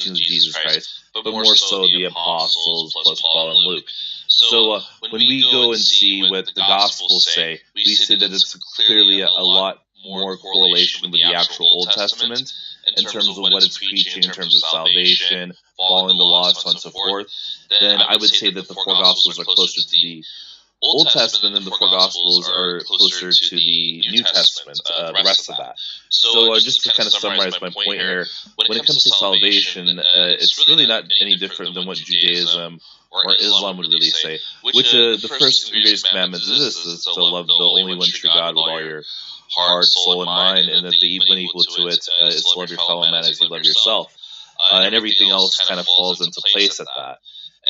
Jesus Christ, but more so the apostles plus Paul and Luke. So when we go and see what the Gospels say, we see that it's clearly a lot more correlation with the actual Old Testament in terms of what it's preaching, in terms of salvation, following the law, so on and so forth. Then I would say that the four Gospels are closer to the Old Testament and the four Gospels are closer to the New Testament, the rest of that. So just to kind of summarize my point here, when it comes to salvation, it's really not any different than what Judaism or Islam would really say, which the first and greatest commandment is this, is to love the only one true God with all your heart, soul, and mind, and that the one equal to it is to love your fellow man as you love yourself. And everything else kind of falls into place at that.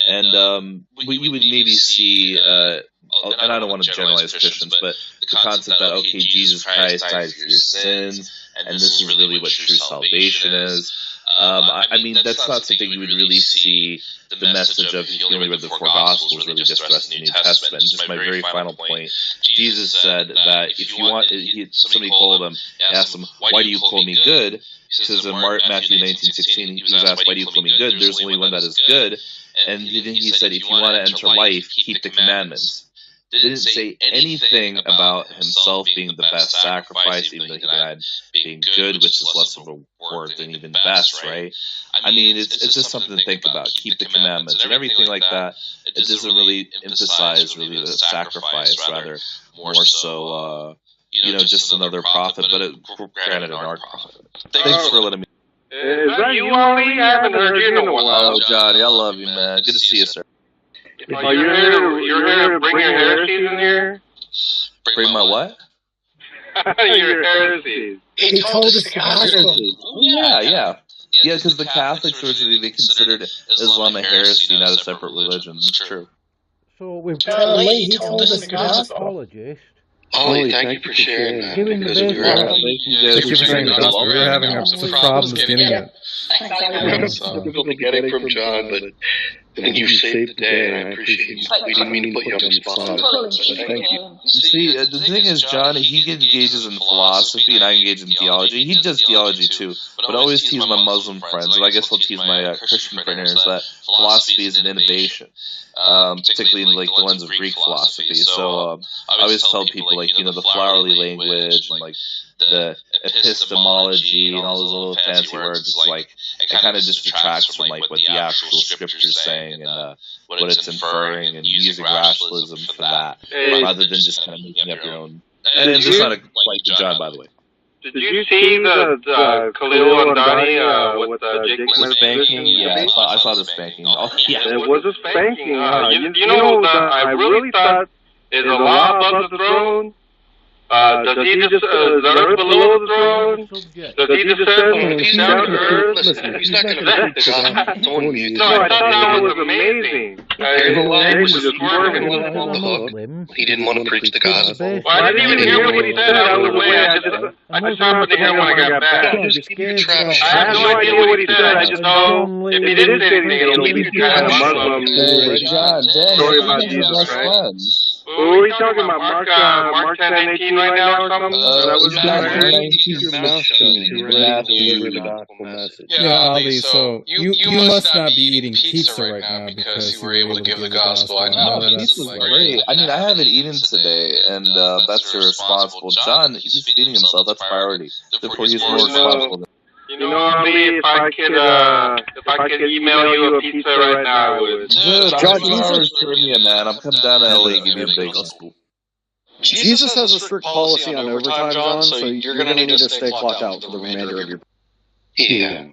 And we would maybe see, and I don't want to generalize Christians, but the concept that, okay, Jesus Christ died for your sins, and this is really what true salvation is. I mean, that's not something you would really see the message of, if you only read the four Gospels, really just the rest of the New Testament. And just my very final point, Jesus said that if you want, somebody called him, asked him, why do you call me good? He says in Matthew 19:16, he was asked, why do you call me good? There's only one that is good. And then he said, if you want to enter life, keep the commandments. Didn't say anything about himself being the best sacrifice, even though he died being good, which is less of a word than even best, right? I mean, it's just something to think about. Keep the commandments and everything like that. It doesn't really emphasize really the sacrifice, rather more so, just another prophet, but granted an art prophet. Thanks for letting me. Is that you, Ollie? I haven't heard you in a while. Oh, Johnny, I love you, man. Good to see you, sir. Oh, you're here to bring your heresies in here? Bring my what? Your heresies. He told us heresy. Yeah, because the Catholics originally, they considered Islam a heresy, not a separate religion. It's true. So we've he told us the gospel. apologist. Ollie, thank you for sharing that. Giving the Because we were having some problems getting it. difficulty getting from John, but I think you saved the day, and I appreciate you. We didn't mean to put you on the spot. So thank you. See, the thing is, John, he engages in philosophy, and I engage in theology. He does theology too, but I always tease my Muslim friends, and I guess I'll tease my Christian friend here, is that philosophy is an innovation, particularly in like the lens of Greek philosophy. So I always tell people, like, the flowery language and like the epistemology and all those little fancy words, it's like it kind of just detracts from like what the actual scripture's saying and what it's inferring, and using rationalism for that rather than just kind of making up your own. And it's not a quite to John, by the way. Did you see the Khalil and Donnie with Jake the spanking? Yeah, I saw the spanking. Oh, yeah. It was a spanking. You know, I really thought, is Allah above the throne? Does he just, is the earth below the throne? Does he just he's down to earth? He's not going to preach the gospel. No, I thought that was amazing. He didn't want to preach the gospel. Well, I didn't even hear what he said out of the way. I just happened to hear when I got back. I had no idea what he said. I just know if he didn't say anything, it'll be kind of Muslim story about Jesus Christ. Who are you talking about? Mark 10:18 right now or something? Yeah, Ali, so you must not be eating pizza right now because you were able to give the gospel. I know. Pizza's great. I mean, I haven't eaten today, and that's irresponsible. John, he's feeding himself. That's priority. Therefore, he's more responsible. You know, Ali, if I could email you a pizza right now, I would. Dude, John, Jesus for me, man. I'm coming down to LA and give you a bagel. Jesus has a strict policy on overtime, John, so you're going to need to stay clocked out for the remainder of your... Yeah.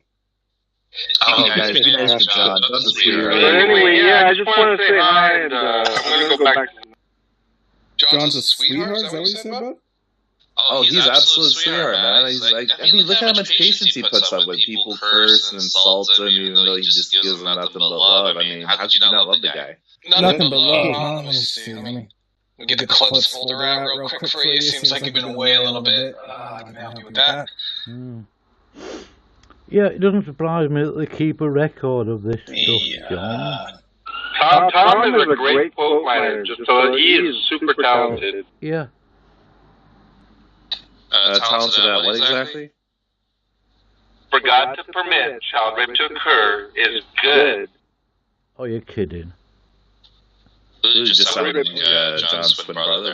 Oh, guys, be nice to John. Anyway, I just want to say hi, and I'm going to go back. John's a sweetheart, is that what you said, bud? Oh, he's absolute sweetheart, man. He's like, I mean, look at how much patience he puts up with. People curse and insult him, even though he just gives them nothing but love. I mean, how could you not love the guy? Nothing but love. Let me see. Let me get the clips pulled around real quick for you. Seems like you've been away a little bit. Can I help you with that? Yeah, it doesn't surprise me that they keep a record of this stuff, John. Tom is a great quote miner. Just so he is super talented. Yeah. Talented at what exactly? for God to permit child rape to occur is good. Oh, you're kidding. It just sounded like John's twin brother.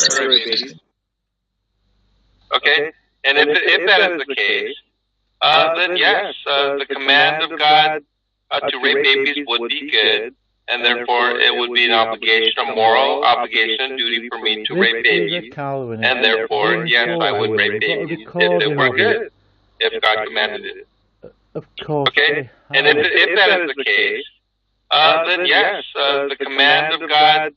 Okay? And if that is the case, then yes, the command of God to rape babies would be good, and therefore it would be an obligation, a moral obligation, duty for me to rape babies, and therefore, yes, I would rape babies if it were good, if God commanded it. Of course. Okay? And if that is the case, then yes, the command of God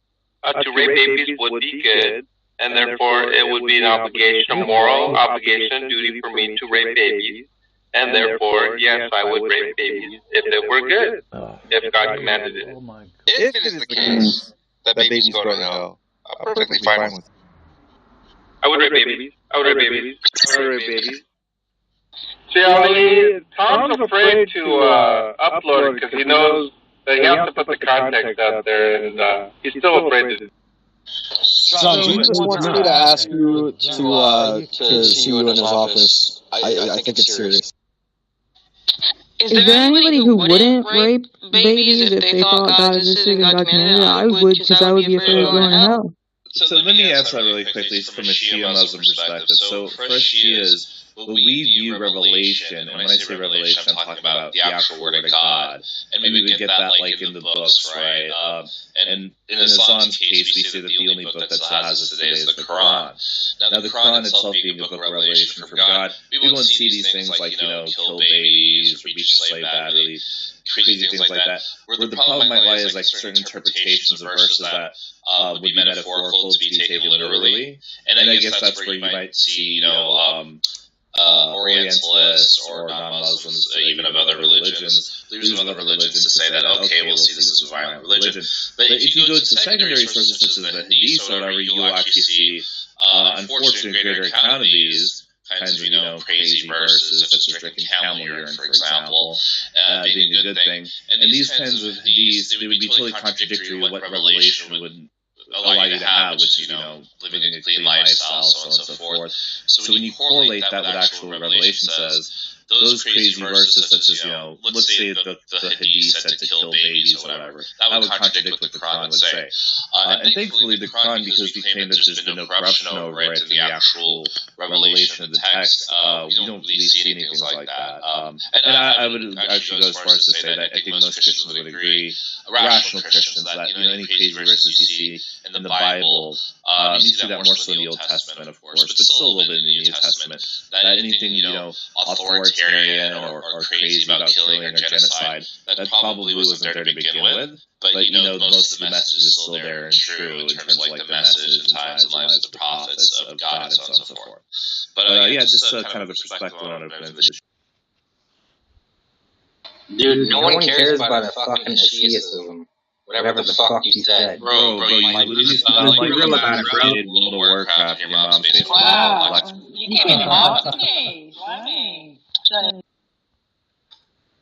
to rape babies would be good, and therefore it would be an obligation, a moral obligation, duty for me to rape babies, and therefore, yes, I would rape babies if it were good, if God commanded it. If it is the case that babies go to hell, I'm perfectly fine with it. I would rape babies. I would rape babies. I would rape babies. See, Ali, Tom's afraid to upload it because he knows that he has to put the context out there, and he's still afraid to. John, Jesus wants me to ask you to see you in his office. I think it's serious. Is there anybody who wouldn't rape babies if they thought God existed and God commanded it? I would, because I would be afraid of going to hell. So let me answer that really quickly from a Shia Muslim perspective. So for us Shias, when we view Revelation, and when I say Revelation, I'm talking about the actual Word of God, and we would get that like in the books, right? And in Islam's case, we see that the only book that still has us today is the Quran. Now the Quran itself being a book of revelation from God, we won't see these things like, kill babies, or beach slave battery, crazy things like that. Where the problem might lie is like certain interpretations of verses that would be metaphorical to be taken literally. And I guess that's where you might see, Orientalists or non-Muslims, even of other religions, leaders of other religions to say that, okay, we'll see this as a violent religion. But if you go to secondary sources such as the Hadith or whatever, you'll actually see, unfortunately, a greater account of these kinds of, crazy verses, such as drinking camel urine, for example, being a good thing. And these kinds of Hadiths, they would be totally contradictory to what Revelation would allow you to have, which is, living a clean lifestyle, so on and so forth. So when you correlate that with actual Revelation says, those crazy verses such as, let's say the Hadith said to kill babies or whatever, that would contradict what the Quran would say. And thankfully the Quran, because we claim that there's been no corruption over it in the actual revelation of the text, we don't really see anything like that. And I would actually go as far as to say that I think most Christians would agree, rational Christians, that any crazy verses you see in the Bible, you see that more so in the Old Testament, of course, but still a little bit in the New Testament, that anything, authoritarian or crazy about killing or genocide, that probably wasn't there to begin with, but most of the message is still there and true in terms of like the message and times and lives of the prophets of God and so on and so forth. But just kind of a perspective on it. Dude, no one cares about a fucking Shiism. Whatever the fuck you said. Bro, you literally sound like real about it, bro. World of Warcraft in your mom's face. Wow. You came in mom's face. Wow.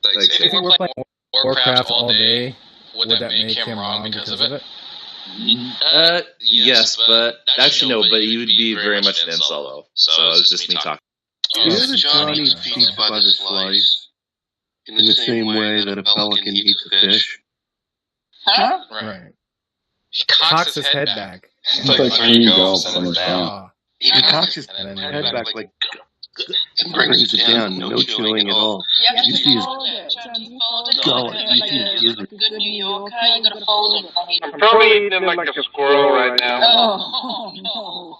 If he were playing Warcraft all day, would that make him wrong because of it? Yes, but actually no, but he would be very much an incel though. So it's just me talking. Isn't Johnny feeds by the slice in the same way that a pelican eats a fish? Huh? Right. He cocks his head back. It's like there you go, from his down. He cocks his head back like and brings it down, no chewing at all. You see his gullet, you see his gizzard. Good New Yorker, you gotta fold it. I'm probably eating him like a squirrel right now. Oh, no.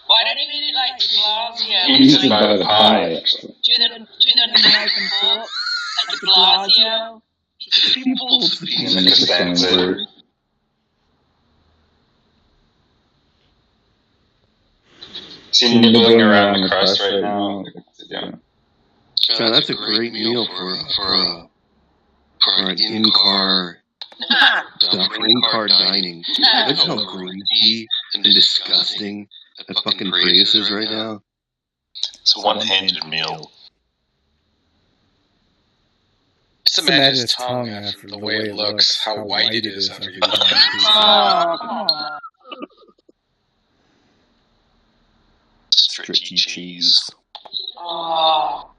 Why don't you eat it like Blasio? He eats it by the pie. Do the knife and fork, like the Blasio. People speak like a censored. See nibbling around the crust right now. So that's a great meal for an in-car in-car dining. Imagine how greasy and disgusting that fucking Prius is right now. It's a one-handed meal. Just imagine his tongue after the way it looks, how white it is after Stretchy cheese. Oh.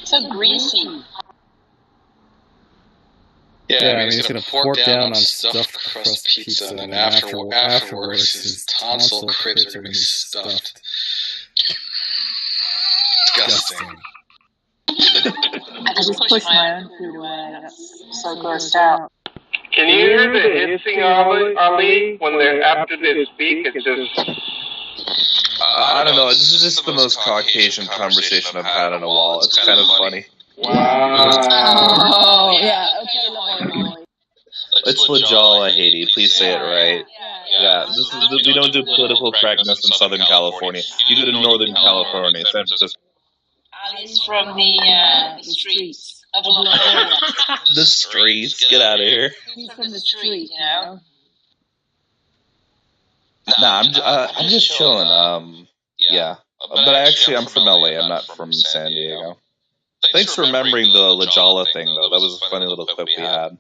So greasy. Yeah, I mean, he's gonna pork down on stuffed crust pizza, and then afterwards, his tonsil cribs are gonna be stuffed. Disgusting. I just push my own food away. That's so grossed out. Can you hear the hissing, Ali, when they're after they speak? It's just... I don't know. This is just the most Caucasian conversation I've had in a while. It's kind of funny. Wow. Oh, yeah. Okay, It's Lajala, Haiti. Please say it right. Yeah. We don't do political correctness in Southern California. You go to Northern California, San Francisco. Ali's from the streets of La Jolla. The streets? Get out of here. He's from the street, you know? Nah, I'm just chilling. Yeah. But actually, I'm from LA. I'm not from San Diego. Thanks for remembering the Lajala thing, though. That was a funny little clip we had.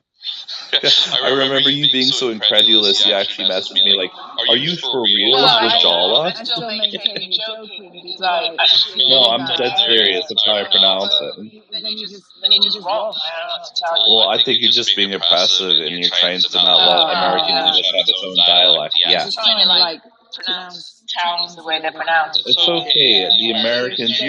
I remember you being so incredulous. You actually messaged me like, "Are you for real, Lajala?" I'm still maintaining joking. No, I'm dead serious. That's how I pronounce it. Then you just wrong. I don't know what to tell you. Well, I think you're just being oppressive and you're trying to not let American English have its own dialect. Yeah. Just trying to pronounce towns the way they're pronounced. It's okay. The Americans,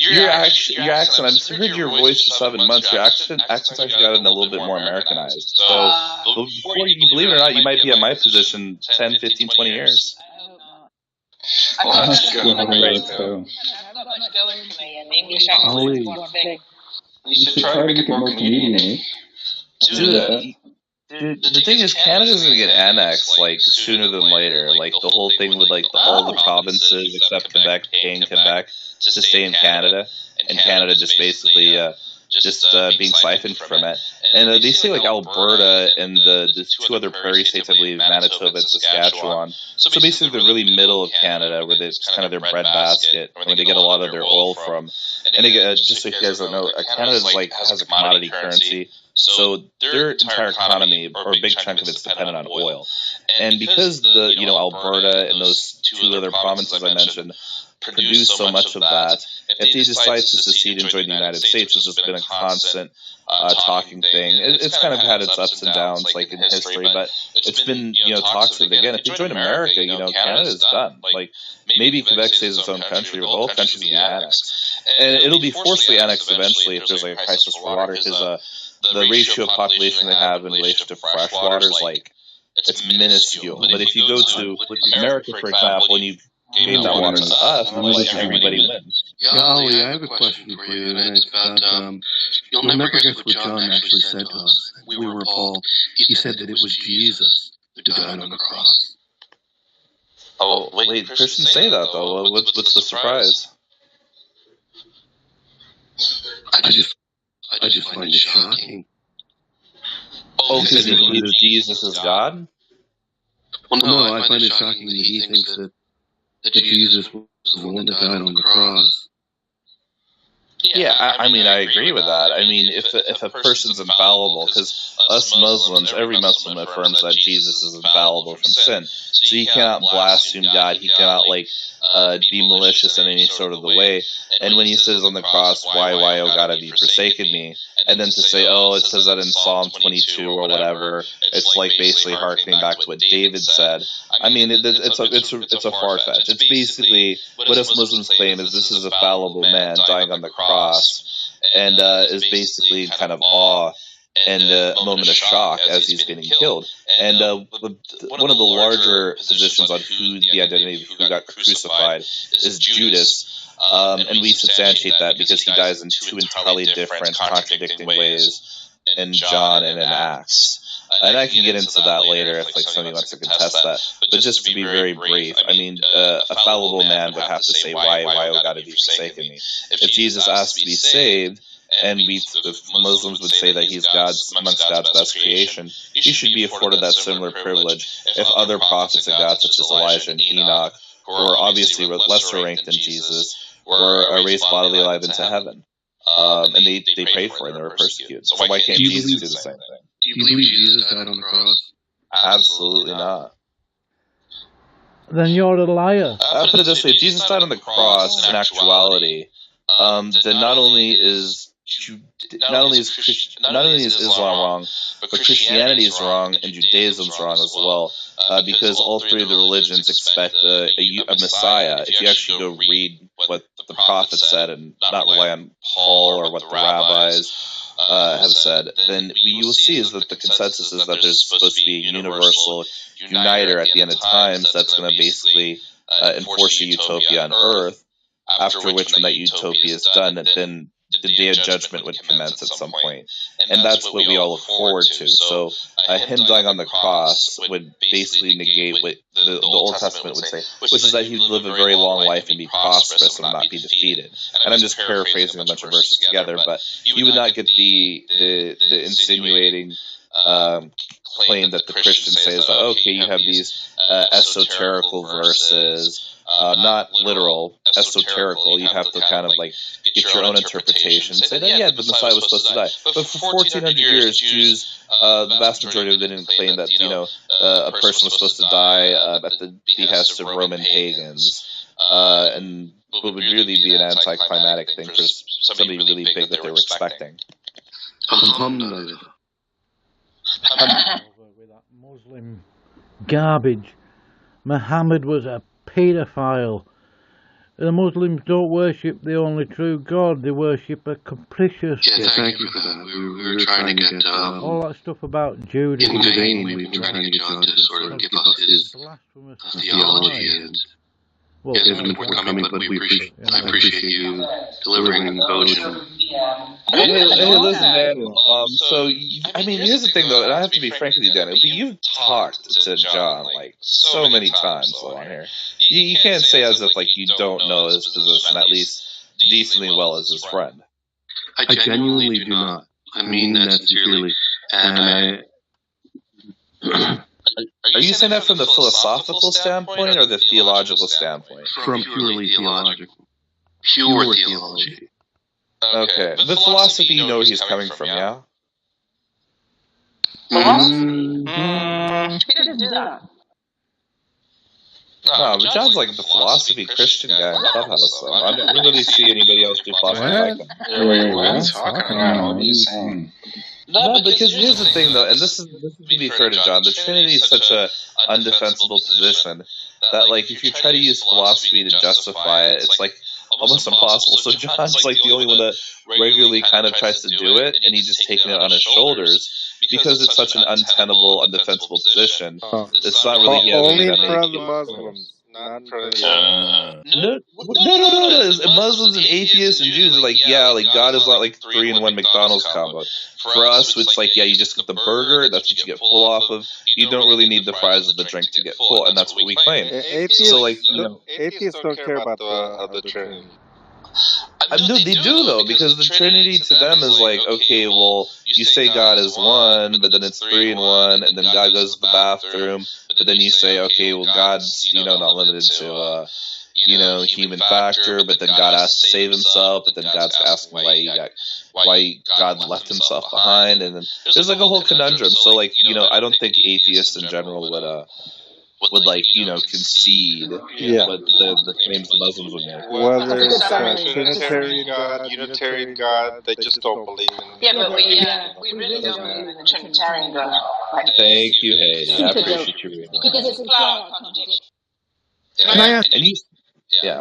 your accent, I've heard your voice for 7 months. Your accent's actually gotten a little bit more Americanized. So, before you believe it or not, you might be at my position 10, 15, 20 years. I've got much going for me, and English accent is one thing. You should try to get more Canadian, eh? Dude, the thing is, Canada's gonna get annexed sooner than later. The whole thing with all the provinces except Quebec paying Quebec to stay in Canada, and Canada just basically being siphoned from it. And they say Alberta and the two other prairie states, I believe, Manitoba and Saskatchewan. So basically, the really middle of Canada, where it's kind of their breadbasket, where they get a lot of their oil from. And they get, just so you guys don't know, Canada has a commodity currency. So their entire economy, or a big chunk of it's dependent on oil. And because the Alberta and those two other provinces I mentioned produce so much of that, if they decide to secede and join the United States, which has been a constant talking thing, it's kind of had its ups and downs in history, but it's been talks of it again. If they join America, Canada's done. Maybe Quebec stays its own country, but both countries will be annexed, and it'll be forcibly annexed eventually if there's a crisis for water, because the ratio of population they have in relation to fresh water is it's minuscule. But if you go to America, for example, and you gave that water to us, everybody wins. Yeah, Ollie, I have a question for you, and it's about, you'll never guess what John actually said to us. We were appalled. He said that it was Jesus who died on the cross. Oh, wait, Christians say that, though. What's the surprise? I just find it shocking. Oh, because he believes Jesus is God? Well, no, I find it shocking that he thinks that Jesus was the one that died on the cross. Yeah, I mean, I agree with that. I mean, if a person's infallible, because us Muslims, every Muslim affirms that Jesus is infallible from sin, so he cannot blaspheme God, he cannot be malicious in any sort of the way. And when he says on the cross, why, oh God, have you forsaken me? And then to say, oh, it says that in Psalm 22 or whatever, it's basically hearkening back to what David said. I mean, it's a far fetch. It's basically what us Muslims claim is this is a fallible man dying on the cross, and is basically kind of awe and a moment of shock as he's getting killed. And one of the larger positions on who the identity of who got crucified is Judas. And we substantiate that because he dies in two entirely different, contradicting ways in John and in Acts. And I can get into that later if somebody wants to contest that. But just to be very brief, I mean, a fallible man would have to say, why, oh God, have you forsaken me? If Jesus asked to be saved, and if Muslims would say that he's amongst God's best creation, he should be afforded that similar privilege if other prophets of God, such as Elijah and Enoch, who are obviously lesser ranked than Jesus, were raised bodily alive into heaven. And they prayed for it and they were persecuted. So why can't Jesus do the same thing? Do you believe Jesus died on the cross? Absolutely not. Then you're a liar. I'll put it this way. If Jesus died on the cross, in actuality, then not only is Islam wrong, but Christianity is wrong and Judaism is wrong as well, because all three of the religions expect a Messiah. If you actually go read what the prophet said and not rely on Paul or what the rabbis have said, then what you will see is that the consensus is that there's supposed to be a universal uniter at the end of times that's going to basically enforce a utopia on earth, after which when that utopia is done, then the day of judgment would commence at some point. And that's what we all look forward to. So him dying on the cross would basically negate what the Old Testament would say, which is that he would live a very long life and be prosperous and not be defeated. And I'm just paraphrasing a bunch of verses together, but you would not get the insinuating claim that the Christians say is that, okay, you have these esoterical verses, not literal, esoterical. You have to kind of like get your own interpretation and say that, yeah, the Messiah was supposed to die. But for 1,400 years, Jews, the vast majority of them didn't claim that, a person was supposed to die at the behest of Roman pagans. And what would really be an anticlimactic thing for somebody really big that they were expecting. With that Muslim garbage. Muhammad was a paedophile. The Muslims don't worship the only true God, they worship a capricious... Yeah, thank you for that. We were trying to get... all that stuff about Jude... In vain, we were trying to get John to sort of give us his theology and... Well, it's been forthcoming, but I appreciate you delivering the devotion. Hey, listen, Daniel. Here's the thing, though, and I have to be frank with you, Daniel, but you've talked to John, like, so many times on here. You can't say as if, like, you don't know his position at least decently well as his friend. I genuinely do not. I mean that sincerely. And Are you saying that from the philosophical standpoint or the theological standpoint? From purely theological. Pure theology. Okay. The philosophy, you know where he's coming from, yeah? He didn't do that. No, but John's like the philosophy Christian guy in Clubhouse, though. I don't really see anybody else do philosophy like him. What are you talking about? What are you saying? No, because here's the thing, though, and this is to be fair to John, the Trinity is such a undefensible position that, like, if you try to use philosophy to justify it, it's, like, almost impossible. So John's, like, the only one that regularly kind of tries to do it, and he's just taking it on his shoulders, because it's such an untenable, undefensible position. It's not really... Only from the Muslims. Not for No. Muslims and atheists and Jews are like, yeah, like God is not like 3-in-1 McDonald's combo. For us, it's like, yeah, you just get the burger, that's what you get full off of. You don't really need the fries or the drink to get full, and that's what we claim. Atheists, so, like, atheists don't care about the Trinity. No, they do, though, because the Trinity to them is like, okay, well, you say God is one, but then it's 3-in-1, and then God goes to the bathroom, but then you say, okay, well, God's, not limited to, human factor, but then God has to save himself, but then God's asking why God left himself behind, and then there's like a whole conundrum. So, like, I don't think atheists in general would like, concede what the claims the Muslims would make. Whether it's Trinitarian God, Unitarian God, they just don't believe in it. Yeah, but we really don't believe in the Trinitarian God. Thank you, Hayden. I appreciate you reading that. Because it's a flat contradiction. Can I ask, And you, yeah.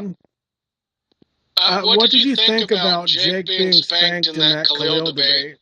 what did you think about Jake being spanked in that Khalil debate?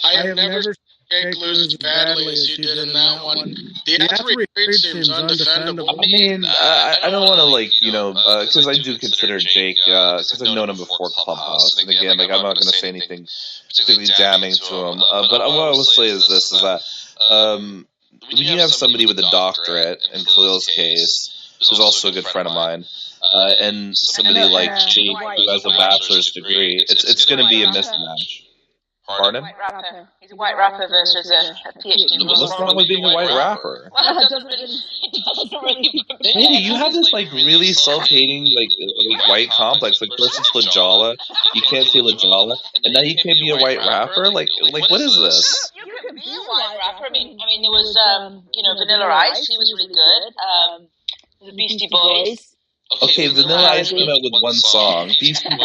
I have never seen Jake lose as badly as he did in that one. The after read seems undefendable. I mean, I don't want to, like, because I do consider Jake, because I've known him before Clubhouse, and again, like, I'm not going to say anything particularly damning to him, but what I will say is this, is that when you have somebody with a doctorate, in Khalil's case, who's also a good friend of mine, and somebody like Jake who has a bachelor's degree, it's going to be a mismatch. Pardon? White rapper. He's a white rapper versus a PhD. What's wrong with being a white rapper? Well, it doesn't really Hey, you have this like really self-hating like white complex. Like first it's Lajala, you can't say Lajala, and now you can't be a white rapper. Like what is this? You could be a white rapper. I mean, there was Vanilla Ice. He was really good. The Beastie Boys. Okay, Vanilla Ice came out with one song. Beastie Boys